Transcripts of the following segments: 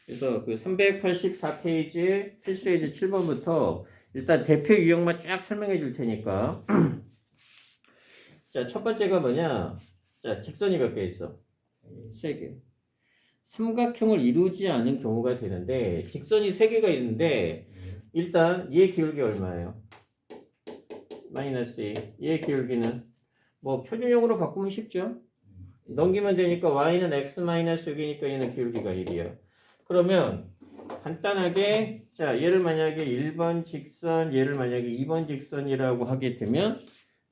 그래서 그 384페이지 필수예제 7번부터 일단 대표 유형만 쫙 설명해 줄 테니까. 자, 첫 번째가 뭐냐? 자, 직선이 몇 개 있어? 3개. 삼각형을 이루지 않은 경우가 되는데 직선이 3개가 있는데 일단 얘 기울기 얼마예요? 마이너스 2. 얘 기울기는 뭐 표준형으로 바꾸면 쉽죠? 넘기면 되니까 y는 x 마이너스 6이니까 얘는 기울기가 1이에요. 그러면 간단하게 자 얘를 만약에 1번 직선 얘를 만약에 2번 직선이라고 하게 되면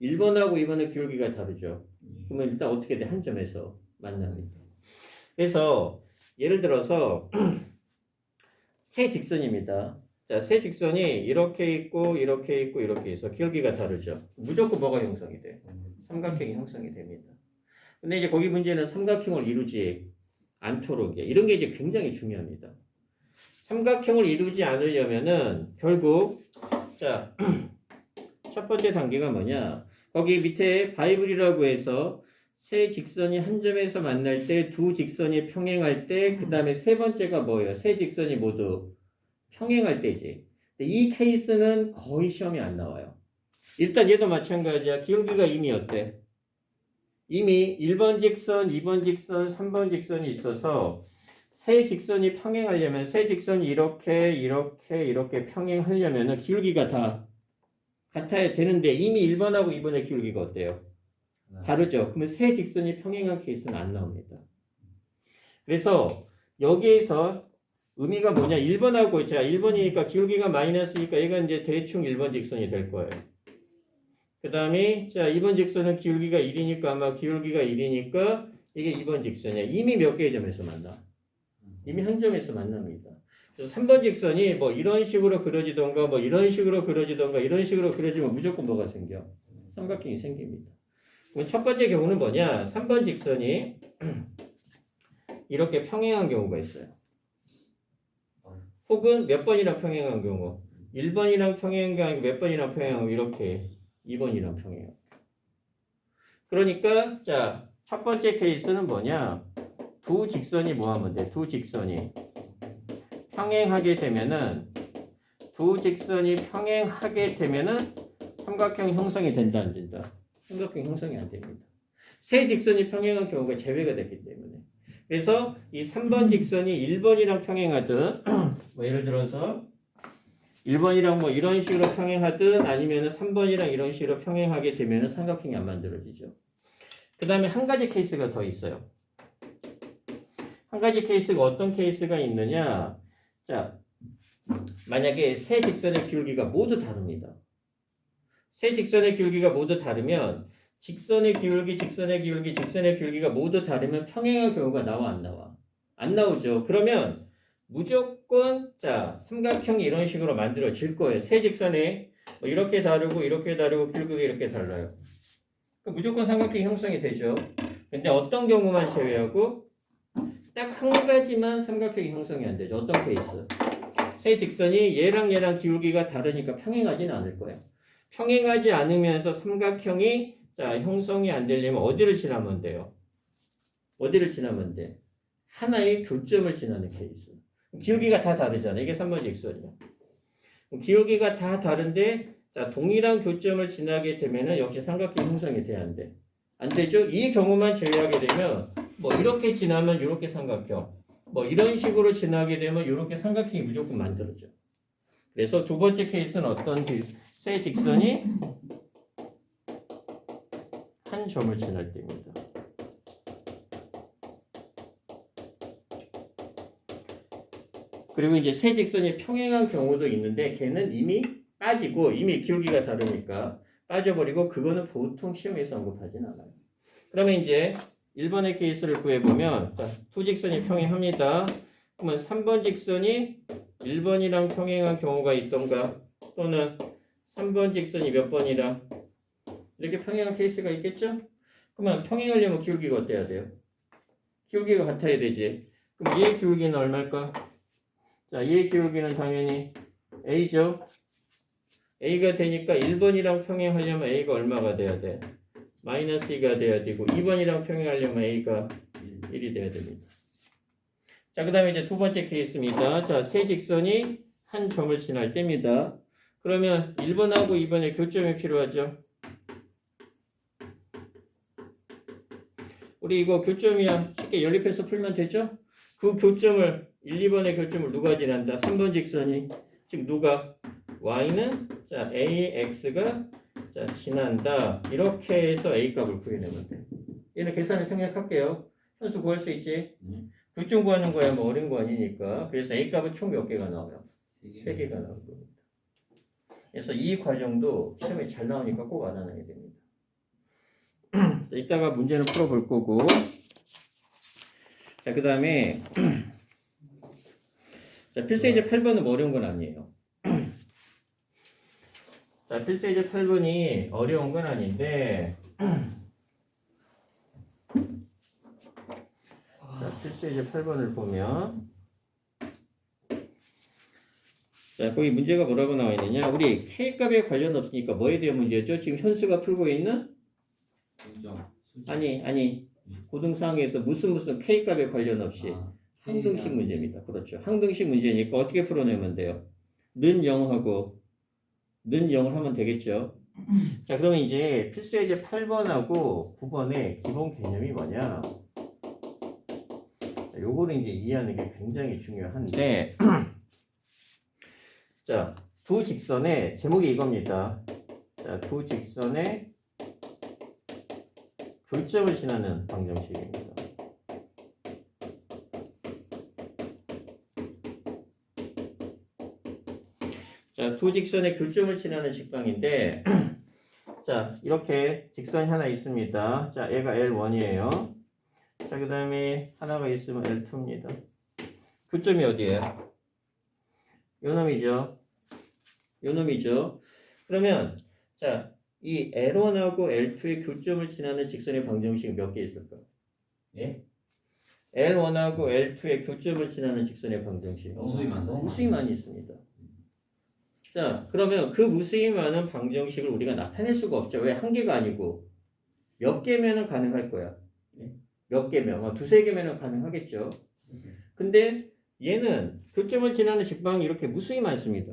1번하고 2번의 기울기가 다르죠. 그러면 일단 어떻게 돼? 한 점에서 만납니다. 그래서 예를 들어서 세 직선입니다. 자, 세 직선이 이렇게 있고 이렇게 있고 이렇게 있어. 기울기가 다르죠. 무조건 뭐가 형성이 돼? 삼각형이 형성이 됩니다. 근데 이제 거기 문제는 삼각형을 이루지 않도록 이런 게 이제 굉장히 중요합니다. 삼각형을 이루지 않으려면은 결국 자, 첫 번째 단계가 뭐냐? 거기 밑에 바이블이라고 해서 세 직선이 한 점에서 만날 때 두 직선이 평행할 때 그 다음에 세 번째가 뭐예요? 세 직선이 모두 평행할 때지. 이 케이스는 거의 시험이 안 나와요. 일단 얘도 마찬가지야. 기울기가 이미 어때? 이미 1번 직선, 2번 직선, 3번 직선이 있어서 세 직선이 평행하려면 세 직선이 이렇게 평행하려면 기울기가 다 같아야 되는데 이미 1번하고 2번의 기울기가 어때요? 다르죠. 그러면 세 직선이 평행한 케이스는 안 나옵니다. 그래서 여기에서 의미가 뭐냐? 1번하고 자 1번이니까 기울기가 마이너스니까 얘가 이제 대충 1번 직선이 될 거예요. 그 다음에 자 2번 직선은 기울기가 1이니까 아마 기울기가 1이니까 이게 2번 직선이야. 이미 몇 개의 점에서 만나? 이미 한 점에서 만납니다. 그래서 3번 직선이 뭐 이런 식으로 그려지던가 뭐 이런 식으로 그려지던가 이런 식으로 그려지면 무조건 뭐가 생겨? 삼각형이 생깁니다. 그럼 첫 번째 경우는 뭐냐? 3번 직선이 이렇게 평행한 경우가 있어요. 혹은 몇 번이랑 평행한 경우 1번이랑 평행한 게 아니고 몇 번이랑 평행하고 이렇게 2번이랑 평행해요. 그러니까 자, 첫 번째 케이스는 뭐냐? 두 직선이 뭐 하면 돼? 두 직선이 평행하게 되면은 삼각형 형성이 된다 안 된다? 삼각형 형성이 안 됩니다. 세 직선이 평행한 경우가 제외가 됐기 때문에. 그래서 이 3번 직선이 1번이랑 평행하든 뭐 예를 들어서 1번이랑 뭐 이런 식으로 평행하든 아니면 3번이랑 이런 식으로 평행하게 되면 삼각형이 안 만들어지죠. 그 다음에 한 가지 케이스가 더 있어요. 한 가지 케이스가 어떤 케이스가 있느냐? 자, 만약에 세 직선의 기울기가 모두 다릅니다. 세 직선의 기울기가 모두 다르면 직선의 기울기가 모두 다르면 평행한 경우가 나와 안 나와? 안 나오죠. 그러면 무조건 자 삼각형이 이런 식으로 만들어질 거예요. 세 직선에 뭐 이렇게 다르고 기울기가 이렇게 달라요. 무조건 삼각형이 형성이 되죠. 근데 어떤 경우만 제외하고 딱 한 가지만 삼각형이 형성이 안 되죠. 어떤 케이스? 세 직선이 얘랑 기울기가 다르니까 평행하지는 않을 거예요. 평행하지 않으면서 삼각형이 자 형성이 안 되려면 어디를 지나면 돼요? 어디를 지나면 돼? 하나의 교점을 지나는 케이스. 기울기가 다 다르잖아. 이게 3번 직선이야. 기울기가 다 다른데 자 동일한 교점을 지나게 되면은 역시 삼각형 형성이 돼야 안 돼. 안 되죠? 이 경우만 제외하게 되면 뭐 이렇게 지나면 이렇게 삼각형, 뭐 이런 식으로 지나게 되면 이렇게 삼각형이 무조건 만들어져. 그래서 두 번째 케이스는 어떤 세 직선이 한 점을 지날 때입니다. 그리고 이제 세 직선이 평행한 경우도 있는데 걔는 이미 빠지고 이미 기울기가 다르니까 빠져버리고 그거는 보통 시험에서 언급하진 않아요. 그러면 이제 1번의 케이스를 구해보면 자, 두 직선이 평행합니다. 그러면 3번 직선이 1번이랑 평행한 경우가 있던가 또는 3번 직선이 몇 번이랑 이렇게 평행한 케이스가 있겠죠? 그러면 평행하려면 기울기가 어때야 돼요? 기울기가 같아야 되지. 그럼 얘의 기울기는 얼마일까? 자, 얘의 기울기는 당연히 A죠. A가 되니까 1번이랑 평행하려면 A가 얼마가 돼야 돼? 마이너스 2가 돼야 되고 2번이랑 평행하려면 A가 1이 돼야 됩니다. 자, 그 다음에 이제 두 번째 케이스입니다. 자, 세 직선이 한 점을 지날 때입니다. 그러면 1번하고 2번에 교점이 필요하죠. 우리 이거 교점이야. 쉽게 연립해서 풀면 되죠? 그 교점을 1, 2번의 교점을 누가 지난다? 3번 직선이. 즉 누가? y는 자 ax가 자 지난다. 이렇게 해서 a 값을 구해내면 돼. 얘는 계산을 생략할게요. 현수 구할 수 있지? 교점 구하는 거야 뭐 어려운 거 아니니까. 그래서 a 값은 총 몇 개가 나와요? 3개가 나올 겁니다. 그래서 이 과정도 시험에 잘 나오니까 꼭 알아놔야 됩니다. 이따가 문제는 풀어볼 거고. 자, 그 다음에 자, 필수예제 8번은 뭐 어려운 건 아니에요. 자, 필수예제 8번이 어려운 건 아닌데 자, 필수예제 8번을 보면 자, 거기 문제가 뭐라고 나와 있느냐? 우리 K값에 관련 없으니까 뭐에 대한 문제였죠? 지금 현수가 풀고 있는? 아니 고등상에서 무슨 K값에 관련 없이 항등식 문제입니다. 그렇죠. 항등식 문제니까 어떻게 풀어내면 돼요? 는 0하고 는 0을 하면 되겠죠. 자, 그러면 이제 필수예제 8번하고 9번의 기본 개념이 뭐냐? 자, 요거를 이제 이해하는 게 굉장히 중요한데 자, 두 직선의 제목이 이겁니다. 자, 두 직선의 교점을 지나는 방정식입니다. 자, 두 직선의 교점을 지나는 직방인데 자, 이렇게 직선이 하나 있습니다. 자, 얘가 L1이에요. 자, 그 다음에 하나가 있으면 L2입니다. 교점이 어디예요? 요 놈이죠. 요 놈이죠. 그러면 자, 이 L1하고 L2의 교점을 지나는 직선의 방정식이 몇 개 있을까? 예? L1하고 L2의 교점을 지나는 직선의 방정식 무수히 많이 있습니다. 자, 그러면 그 무수히 많은 방정식을 우리가 나타낼 수가 없죠. 왜? 한 개가 아니고 몇 개면은 가능할 거야. 몇 개면, 두세 개면은 가능하겠죠. 근데 얘는 교점을 지나는 직방이 이렇게 무수히 많습니다.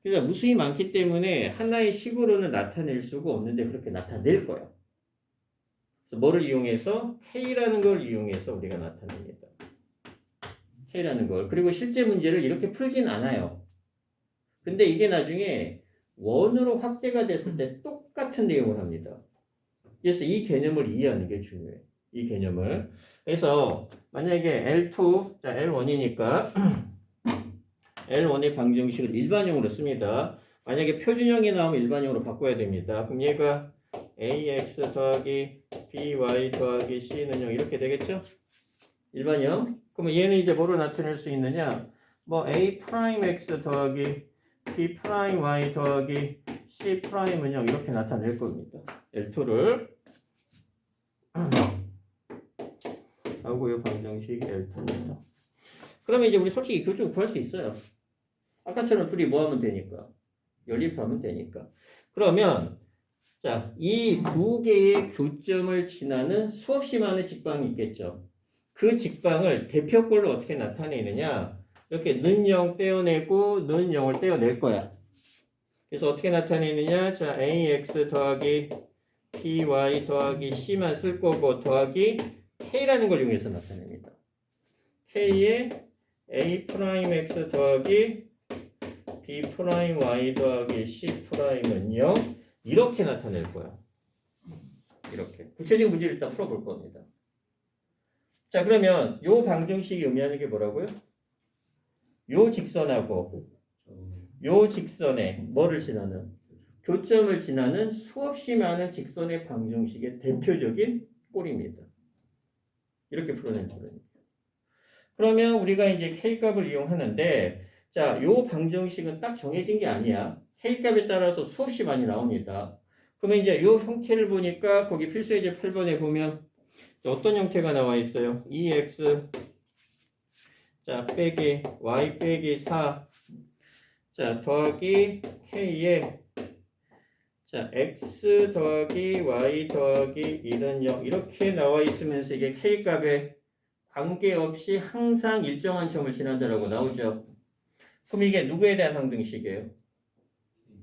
그러니까 무수히 많기 때문에 하나의 식으로는 나타낼 수가 없는데 그렇게 나타낼 거야. 그래서 뭐를 이용해서? K라는 걸 이용해서 우리가 나타냅니다. K라는 걸. 그리고 실제 문제를 이렇게 풀진 않아요. 근데 이게 나중에 원으로 확대가 됐을 때 똑같은 내용을 합니다. 그래서 이 개념을 이해하는 게 중요해. 이 개념을. 그래서 만약에 L2, 자 L1이니까 L1의 방정식을 일반형으로 씁니다. 만약에 표준형이 나오면 일반형으로 바꿔야 됩니다. 그럼 얘가 ax 더하기 by 더하기 c는 0 이렇게 되겠죠? 일반형. 그러면 얘는 이제 뭐로 나타낼 수 있느냐? 뭐 a 프라임 x 더하기 b 프라임 y 더하기 c 프라임은 0 이렇게 나타낼 겁니다. L2를 하고 이 방정식이 L2입니다. 그러면 이제 우리 솔직히 교점 구할 수 있어요. 아까처럼 둘이 뭐 하면 되니까 연립하면 되니까. 그러면 자, 이 두 개의 교점을 지나는 수없이 많은 직방이 있겠죠. 그 직방을 대표꼴로 어떻게 나타내느냐? 이렇게 는 0 떼어내고 는 0을 떼어낼 거야. 그래서 어떻게 나타내느냐? 자, ax 더하기 by 더하기 c만 쓸 거고 더하기 k라는 걸 이용해서 나타냅니다. k에 a 프라임 x 더하기 b 프라임 y 더하기 c 프라임은 0 이렇게 나타낼 거야. 이렇게 구체적인 문제를 일단 풀어볼 겁니다. 자, 그러면 요 방정식이 의미하는 게 뭐라고요? 요 직선하고 요 직선에 뭐를 지나는? 교점을 지나는 수없이 많은 직선의 방정식의 대표적인 꼴입니다. 이렇게 풀어낸 거예요. 그러면 우리가 이제 K값을 이용하는데 자, 요 방정식은 딱 정해진 게 아니야. K값에 따라서 수없이 많이 나옵니다. 그러면 이제 요 형태를 보니까 거기 필수예제 8번에 보면 어떤 형태가 나와 있어요? 2x 자 빼기 y 빼기 4 자 더하기 k에 자 x 더하기 y 더하기 1은 0 이렇게 나와 있으면서 이게 K값에 관계없이 항상 일정한 점을 지난다라고 나오죠. 그럼 이게 누구에 대한 항등식이에요?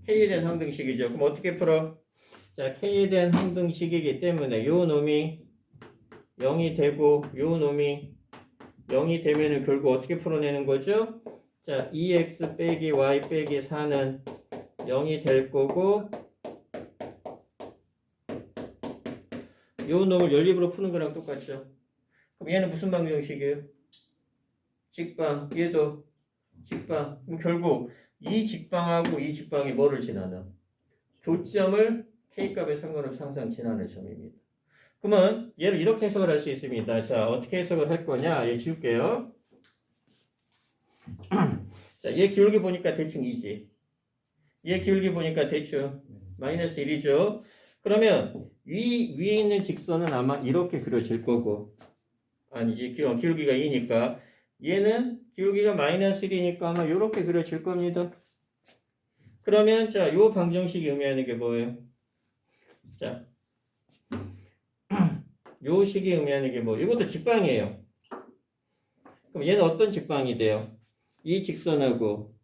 K에 대한 항등식이죠. 그럼 어떻게 풀어? 자, K에 대한 항등식이기 때문에 요 놈이 0이 되고 요 놈이 0이 되면은 결국 어떻게 풀어내는 거죠? 자, 2x 빼기 y 빼기 4는 0이 될 거고 요 놈을 연립으로 푸는 거랑 똑같죠. 그럼 얘는 무슨 방정식이에요? 직방. 얘도 직방. 그럼 결국 이 직방하고 이 직방이 뭐를 지나나? 교점을 K값에 상관없이 항상 지나는 점입니다. 그러면 얘를 이렇게 해석을 할 수 있습니다. 자, 어떻게 해석을 할 거냐? 얘 지울게요. 자, 얘 기울기 보니까 대충 2지. 얘 기울기 보니까 대충 마이너스 1이죠. 그러면 위에 있는 직선은 아마 이렇게 그려질 거고 아니지. 기울기가 2니까 얘는 기울기가 마이너스 1이니까 아마 이렇게 그려질 겁니다. 그러면 자, 요 방정식이 의미하는 게 뭐예요? 자, 요 식이 의미하는 게 뭐? 이것도 직방이에요. 그럼 얘는 어떤 직방이 돼요? 이 직선하고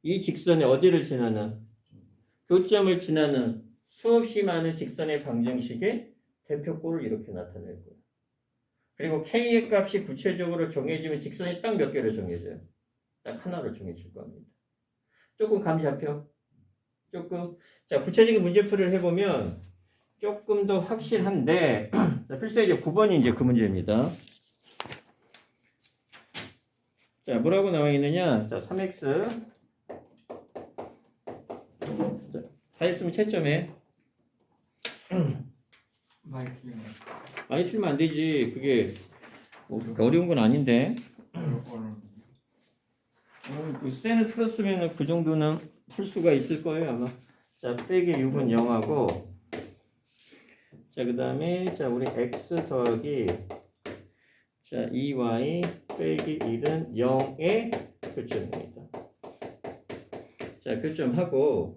이 직선에 어디를 지나는? 교점을 지나는 수없이 많은 직선의 방정식의 대표꼴을 이렇게 나타낼 거예요. 그리고 K의 값이 구체적으로 정해지면 직선이 딱 몇 개로 정해져요? 딱 하나로 정해질 겁니다. 조금 감 잡혀? 조금? 자, 구체적인 문제풀이를 해보면 조금 더 확실한데 필수의 이제 9번이 이제 그 문제입니다. 자, 뭐라고 나와 있느냐? 자, 3x. 자, 다 했으면 채점해. 많이 틀리면 안 되지. 그게 뭐 어려운 건 아닌데. 셀을 풀었으면 그 정도는 풀 수가 있을 거예요, 아마. 자, 빼기 6은 0하고. 자, 그 다음에, 자, 우리 x 더하기, 자, 2y 빼기 1은 0의 교점입니다. 자, 교점하고,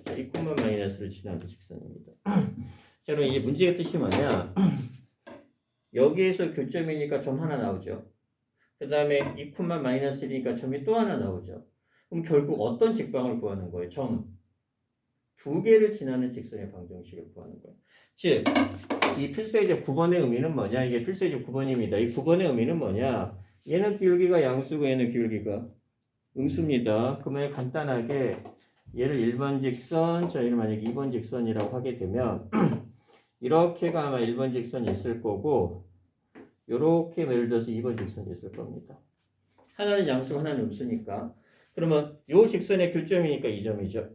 자, 2, 마이너스를 지나는 직선입니다. 자, 그럼 이제 문제의 뜻이 뭐냐? 여기에서 교점이니까 점 하나 나오죠. 그 다음에 2, 마이너스 1이니까 점이 또 하나 나오죠. 그럼 결국 어떤 직방을 구하는 거예요? 점 두 개를 지나는 직선의 방정식을 구하는 거예요. 즉, 이 필수의 9번의 의미는 뭐냐? 이게 필수의 9번입니다. 이 9번의 의미는 뭐냐? 얘는 기울기가 양수고 얘는 기울기가 음수입니다. 그러면 간단하게 얘를 1번 직선, 자, 얘를 만약에 2번 직선이라고 하게 되면 이렇게가 아마 1번 직선이 있을 거고 요렇게 예를 들어서 2번 직선이 있을 겁니다. 하나는 양수고 하나는 음수니까. 그러면 요 직선의 교점이니까 이 점이죠.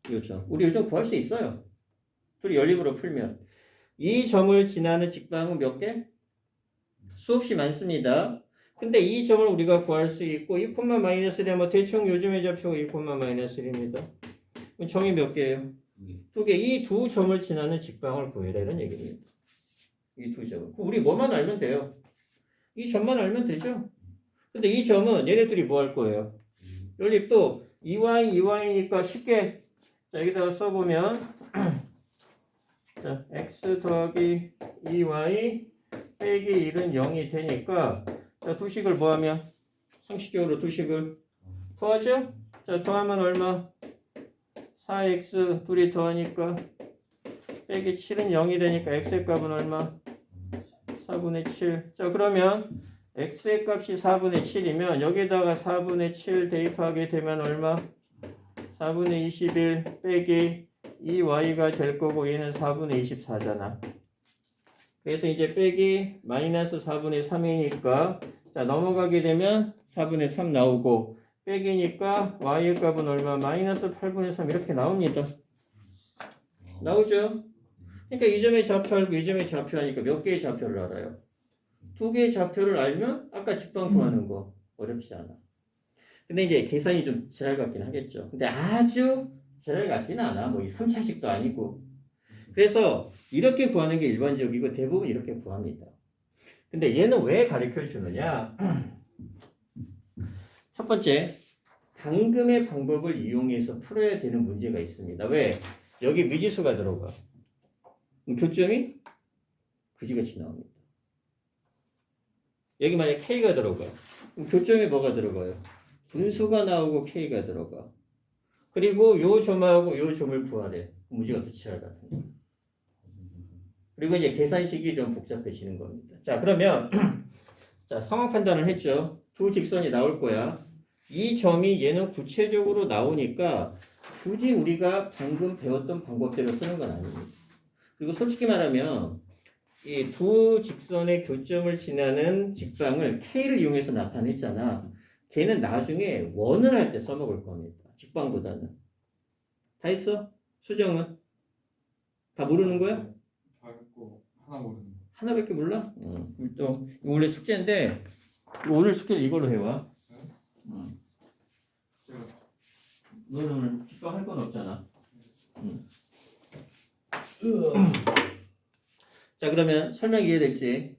요점. 우리 요점 구할 수 있어요. 둘이 연립으로 풀면. 이 점을 지나는 직방은 몇 개? 수없이 많습니다. 근데 이 점을 우리가 구할 수 있고 2, 마이너스 1 하면 대충 요즘의 좌표가 2, 마이너스 1입니다. 점이 몇 개예요? 두 개. 이 두 점을 지나는 직방을 구해라 이런 얘기입니다. 이 두 점을. 우리 뭐만 알면 돼요. 이 점만 알면 되죠. 근데 이 점은 얘네들이 뭐 할 거예요? 연립도 2y니까 쉽게 자, 여기다가 써보면 자, x 더하기 2y 빼기 1은 0이 되니까 자, 두 식을 뭐하면 상식적으로 두 식을 더하죠? 자, 더하면 얼마? 4x 둘이 더하니까 빼기 7은 0이 되니까 x의 값은 얼마? 4분의 7. 자, 그러면 x의 값이 4분의 7이면 여기다가 4분의 7 대입하게 되면 얼마? 4분의 21 빼기 2y가 될 거고 얘는 4분의 24잖아. 그래서 이제 빼기 마이너스 4분의 3이니까 자, 넘어가게 되면 4분의 3 나오고 빼기니까 y의 값은 얼마? 마이너스 8분의 3 이렇게 나옵니다. 나오죠? 그러니까 이 점의 좌표 알고 이 점의 좌표 하니까 몇 개의 좌표를 알아요? 두 개의 좌표를 알면 아까 직방 구하는 거 어렵지 않아. 근데 이제 계산이 좀 지랄 같긴 하겠죠. 근데 아주 지랄 같지는 않아. 뭐 이 3차식도 아니고. 그래서 이렇게 구하는 게 일반적이고 대부분 이렇게 구합니다. 근데 얘는 왜 가르쳐 주느냐? 첫 번째, 방금의 방법을 이용해서 풀어야 되는 문제가 있습니다. 왜? 여기 미지수가 들어가. 교점이 그지같이 나옵니다. 여기 만약에 K가 들어가요. 그럼 교점에 뭐가 들어가요? 분수가 나오고 K가 들어가. 그리고 요 점하고 요 점을 구하래. 무지가 빛이랄 같은 거. 그리고 이제 계산식이 좀 복잡해지는 겁니다. 자, 그러면 자, 상황 판단을 했죠. 두 직선이 나올 거야. 이 점이 얘는 구체적으로 나오니까 굳이 우리가 방금 배웠던 방법대로 쓰는 건 아닙니다. 그리고 솔직히 말하면 이 두 직선의 교점을 지나는 직방을 K를 이용해서 나타냈잖아. 걔는 나중에 원을 할 때 써먹을 겁니다. 직방보다는. 다 했어? 수정은? 다 모르는 거야? 다 했고 하나 모르는 거. 하나밖에 몰라? 또 이거 원래 숙제인데 오늘 숙제를 이걸로 해와. 제가 너는 오늘 직방 할 건 없잖아. 자, 그러면 설명 이해됐지?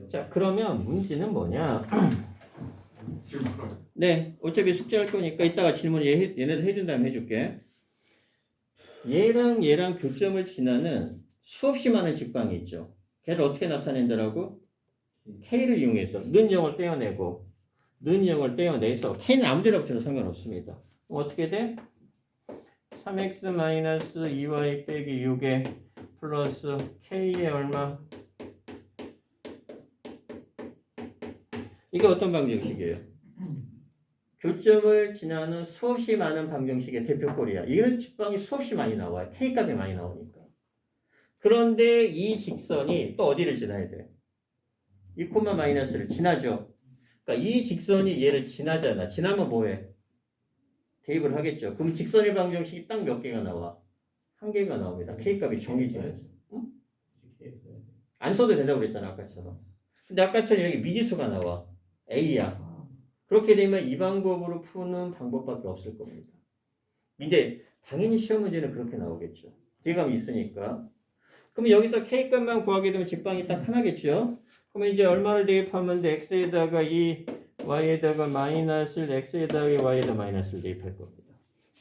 자, 그러면 문제는 뭐냐? 지금 풀어요. 네, 어차피 숙제할 거니까 이따가 질문 얘네들 해준 다음에 해줄게. 얘랑 교점을 지나는 수없이 많은 직방이 있죠. 걔를 어떻게 나타낸다라고? K를 이용해서 는 0을 떼어내고 는 0을 떼어내서 K는 아무데나 붙여도 상관없습니다. 그럼 어떻게 돼? 3x-2y 빼기 6에 플러스 K의 얼마? 이게 어떤 방정식이에요? 교점을 지나는 수없이 많은 방정식의 대표꼴이야. 이런 직방이 수없이 많이 나와요. K값이 많이 나오니까. 그런데 이 직선이 또 어디를 지나야 돼? 2, 마이너스를 지나죠. 그러니까 이 직선이 얘를 지나잖아. 지나면 뭐해? 대입을 하겠죠. 그럼 직선의 방정식이 딱 몇 개가 나와? 한 개가 나옵니다. K값이 정해지면서. 응? 안 써도 된다고 그랬잖아. 아까처럼. 근데 아까처럼 여기 미지수가 나와. A야. 그렇게 되면 이 방법으로 푸는 방법밖에 없을 겁니다. 이제 당연히 시험 문제는 그렇게 나오겠죠. 뒤감이 있으니까. 그럼 여기서 K값만 구하게 되면 직방이 딱 하나겠죠. 그러면 이제 얼마를 대입하면 돼? X에다가 2, Y에다가 마이너스를 X에다가 Y에다 마이너스를 대입할 겁니다.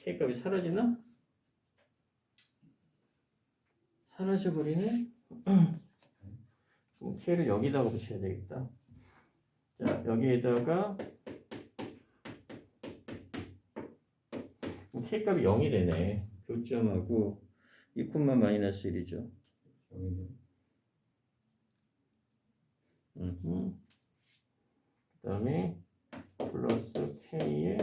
K값이 사라지나? 사라져버리네? 그럼 K를 여기다가 붙여야 되겠다. 자, 여기에다가 K값이 0이 되네. 교점하고 2, 마이너스 1이죠. 그 다음에 플러스 K에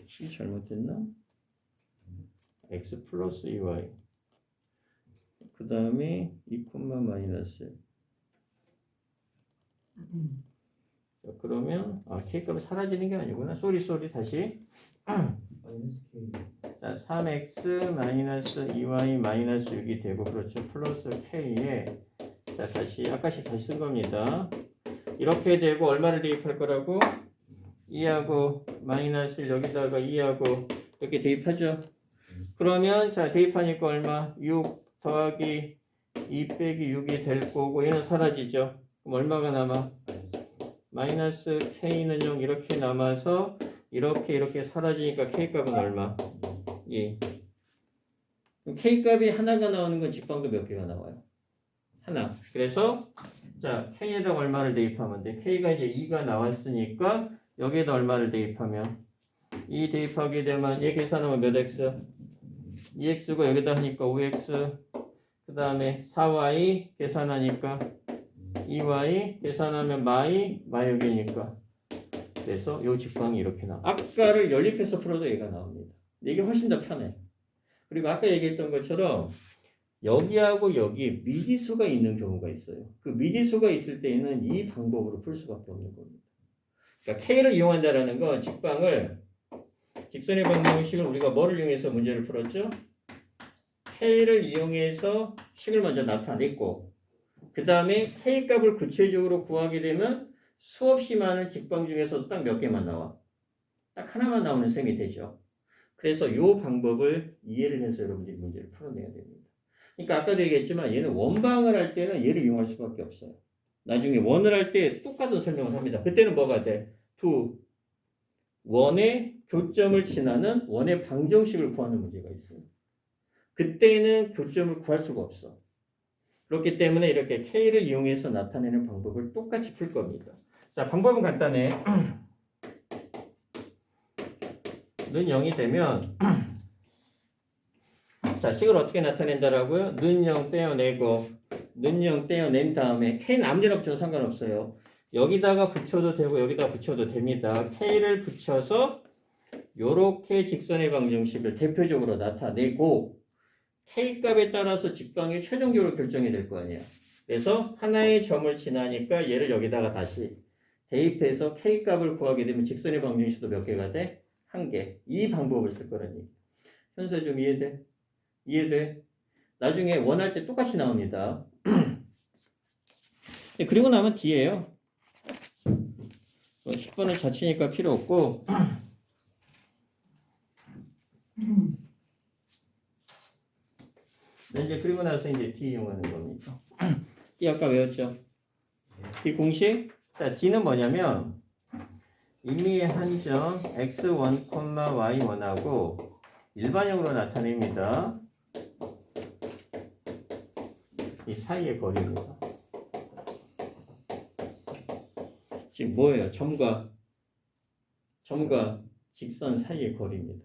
C 잘못됐나? X 플러스 2Y 그 다음에 2, 마이너스 자, 그러면 K값이 사라지는 게 아니구나. 쏘리 다시 자, 3x 마이너스 2y 마이너스 6이 되고 그렇죠. 플러스 k에 자 다시 아까씩 다시 쓴 겁니다. 이렇게 되고 얼마를 대입할 거라고? 2하고 마이너스를 여기다가 2하고 이렇게 대입하죠. 그러면 자 대입하니까 얼마? 6 더하기 2 빼기 6이 될 거고 얘는 사라지죠. 그럼 얼마가 남아? 마이너스 k는 0 이렇게 남아서 이렇게 사라지니까 K값은 얼마? 2. K값이 하나가 나오는 건 직방도 몇 개가 나와요? 하나. 그래서 자 K에다 얼마를 대입하면 돼? K가 이제 2가 나왔으니까 여기에다 얼마를 대입하면 2 대입하게 되면 얘 계산하면 몇 X? 2X고 여기다 하니까 5X 그 다음에 4Y 계산하니까 2Y 계산하면 마이 6이니까 그래서 요 직방이 이렇게 나와. 아까를 연립해서 풀어도 얘가 나옵니다. 이게 훨씬 더 편해. 그리고 아까 얘기했던 것처럼 여기하고 여기 미지수가 있는 경우가 있어요. 그 미지수가 있을 때에는 이 방법으로 풀 수밖에 없는 겁니다. 그러니까 K를 이용한다라는 건 직선의 방정식을 우리가 뭐를 이용해서 문제를 풀었죠? K를 이용해서 식을 먼저 나타냈고 그 다음에 K값을 구체적으로 구하게 되면 수없이 많은 직방 중에서도 딱 몇 개만 나와. 딱 하나만 나오는 셈이 되죠. 그래서 이 방법을 이해를 해서 여러분들이 문제를 풀어내야 됩니다. 그러니까 아까도 얘기했지만 얘는 원방을 할 때는 얘를 이용할 수밖에 없어요. 나중에 원을 할 때 똑같은 설명을 합니다. 그때는 뭐가 돼? 원의 교점을 지나는 원의 방정식을 구하는 문제가 있습니다. 그때는 교점을 구할 수가 없어. 그렇기 때문에 이렇게 K를 이용해서 나타내는 방법을 똑같이 풀 겁니다. 자, 방법은 간단해. 는 0이 되면 자, 식을 어떻게 나타낸다라고요? 는 0 떼어내고 는 0 떼어낸 다음에 K는 아무데나 붙여도 상관없어요. 여기다가 붙여도 되고 여기다 붙여도 됩니다. K를 붙여서 요렇게 직선의 방정식을 대표적으로 나타내고 K값에 따라서 직방이 최종적으로 결정이 될 거 아니야. 그래서 하나의 점을 지나니까 얘를 여기다가 다시 대입해서 K값을 구하게 되면 직선의 방정식도 몇 개가 돼? 한 개. 이 방법을 쓸 거라니. 현서 좀 이해돼? 이해돼? 나중에 원할 때 똑같이 나옵니다. 그리고 나면 D예요. 10번을 자치니까 필요 없고 이제 그리고 나서 이제 D 이용하는 겁니다. D 아까 외웠죠? D 공식? 자, D는 뭐냐면 임의의 한 점 x1, y1하고 일반형으로 나타냅니다. 이 사이의 거리입니다. 지금 뭐예요? 점과 직선 사이의 거리입니다.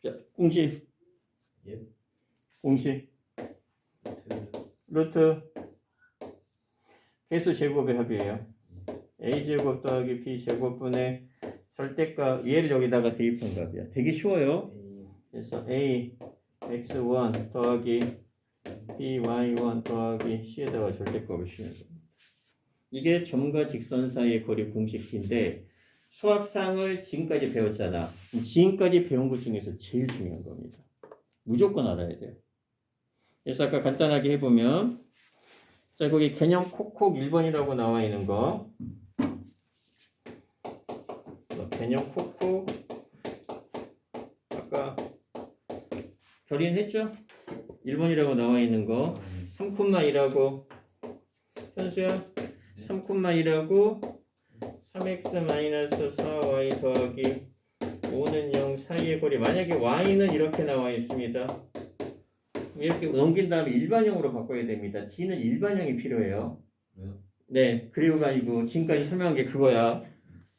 자, 공식. 예. 공식. 루트 개수 제곱의 합이에요. a제곱 더하기 b제곱분의 절대값 얘를 여기다가 대입한 값이야. 되게 쉬워요. 그래서 a x1 더하기 b y1 더하기 c에다가 절대값을 씌우는 겁니다. 이게 점과 직선 사이의 거리 공식인데 수학상을 지금까지 배웠잖아. 지금까지 배운 것 중에서 제일 중요한 겁니다. 무조건 알아야 돼요. 그래서 아까 간단하게 해보면 자, 거기 개념 콕콕 1번이라고 나와 있는 거 개념 콕콕 아까 결의했죠? 1번이라고 나와 있는 거 3,2라고 현수야 3,2라고 3x-4y 더하기 5는 0 사이의 거리 만약에 y는 이렇게 나와 있습니다. 이렇게 넘긴 다음에 일반형으로 바꿔야 됩니다. D는 일반형이 필요해요. 네, 그리고가 아니고 지금까지 설명한 게 그거야.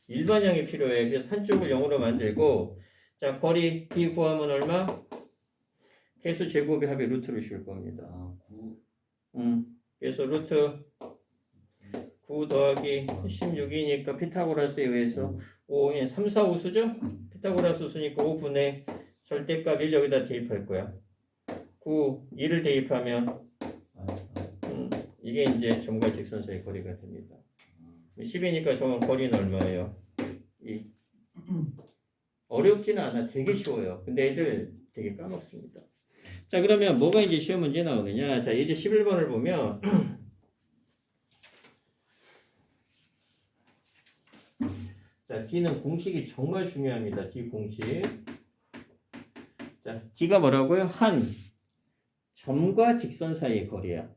일반형이 필요해. 그래서 한쪽을 0으로 만들고 자, 거리 D 구하면 얼마? 개수 제곱의 합의 루트를 씌울 겁니다. 아, 9. 그래서 루트 9 더하기 16이니까 피타고라스에 의해서 5, 3, 4, 5수죠? 피타고라스 수니까 5분의 절대값 1 여기다 대입할 거야. 9, 2를 대입하면 이게 이제 점과 직선사의 거리가 됩니다. 10이니까 정원 거리는 얼마예요? 2. 어렵지는 않아. 되게 쉬워요. 근데 애들 되게 까먹습니다. 자, 그러면 뭐가 이제 시험 문제 나오느냐? 자, 이제 11번을 보면 자, D는 공식이 정말 중요합니다. D 공식. 자, D가 뭐라고요? 한 점과 직선 사이의 거리야.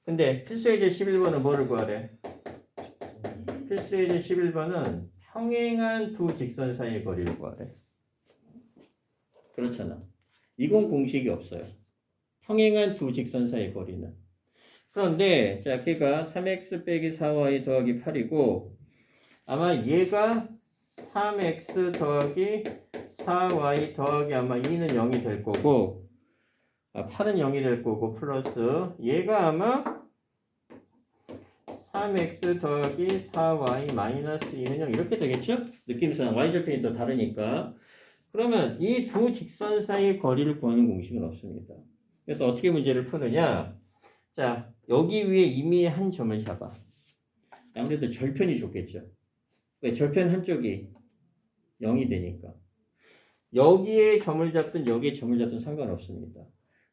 근데 필수예제 11번은 뭐를 구하래? 필수예제 11번은 평행한 두 직선 사이의 거리를 구하래. 그렇잖아. 이건 공식이 없어요. 평행한 두 직선 사이의 거리는. 그런데 자, 걔가 3x 빼기 4y 더하기 8이고 아마 얘가 3x 더하기 4y 더하기 아마 2는 0이 될 거고 8은 0이 될 거고 플러스 얘가 아마 3x 더하기 4y 마이너스 2는 0 이렇게 되겠죠? 느낌상 y절편이 또 다르니까 그러면 이 두 직선 사이의 거리를 구하는 공식은 없습니다. 그래서 어떻게 문제를 푸느냐 자 여기 위에 이미 한 점을 잡아 아무래도 절편이 좋겠죠. 왜? 절편 한쪽이 0이 되니까 여기에 점을 잡든 여기에 점을 잡든 상관없습니다.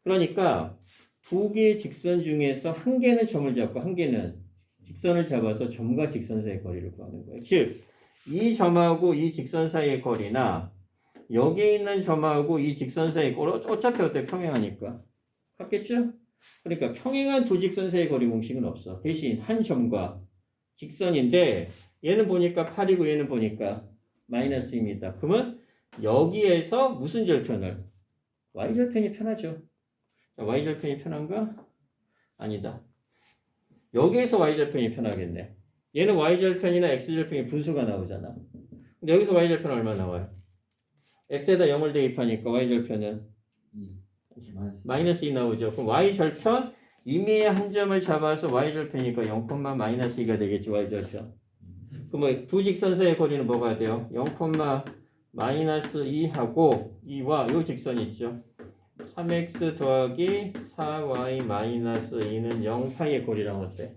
그러니까 두 개의 직선 중에서 한 개는 점을 잡고 한 개는 직선을 잡아서 점과 직선 사이의 거리를 구하는 거예요. 즉, 이 점하고 이 직선 사이의 거리나 여기에 있는 점하고 이 직선 사이의 거리 어차피 어때? 평행하니까. 같겠죠? 그러니까 평행한 두 직선 사이의 거리 공식은 없어. 대신 한 점과 직선인데 얘는 보니까 8이고 얘는 보니까 마이너스입니다. 그러면 여기에서 무슨 절편을? y절편이 편하죠. 자, y절편이 편한가? 아니다. 여기에서 y절편이 편하겠네. 얘는 y절편이나 x절편이 분수가 나오잖아. 근데 여기서 y절편 얼마 나와요? x에다 0을 대입하니까 y절편은 마이너스 2 나오죠. 그럼 y절편 임의의 한 점을 잡아서 y절편이니까 0, 마이너스 2가 되겠죠. y절편. 그러면 두 직선사의 거리는 뭐가 돼요? 0, 마이너스 2하고 2와 요 직선 있죠. 3x 더하기 4y 마이너스 2는 0 사이의 거리랑 어때?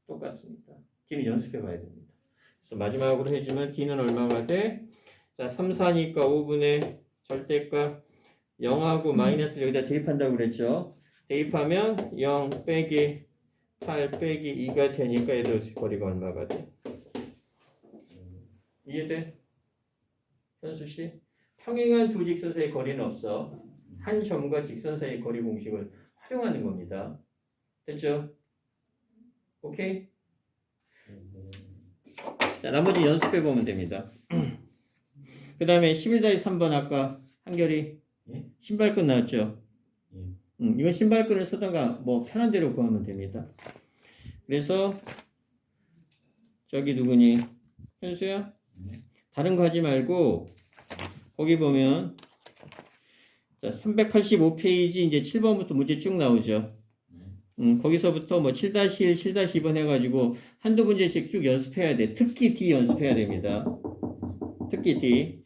똑같습니다. D는 연습해 봐야 됩니다. 그래서 마지막으로 해주면 D는 얼마가 돼? 자, 3, 4니까 5분의 절대값 0하고 마이너스를 여기다 대입한다고 그랬죠. 대입하면 0 빼기 8 빼기 2가 되니까 얘들 거리가 얼마가 돼? 이해돼? 현수씨? 평행한 두 직선 사이의 거리는 없어. 한 점과 직선 사이의 거리 공식을 활용하는 겁니다. 됐죠? 오케이? 자, 나머지 연습해 보면 됩니다. 그 다음에 11-3번 아까 한결이 예? 신발끈 나왔죠? 예. 이건 신발끈을 쓰던가 뭐 편한 대로 구하면 됩니다. 그래서 저기 누구니? 현수야? 다른 거 하지 말고 거기 보면 자, 385페이지 이제 7번부터 문제 쭉 나오죠. 거기서부터 뭐 7-1, 7-2번 해가지고 한두 문제씩 쭉 연습해야 돼. 특히 D 연습해야 됩니다. 특히 D.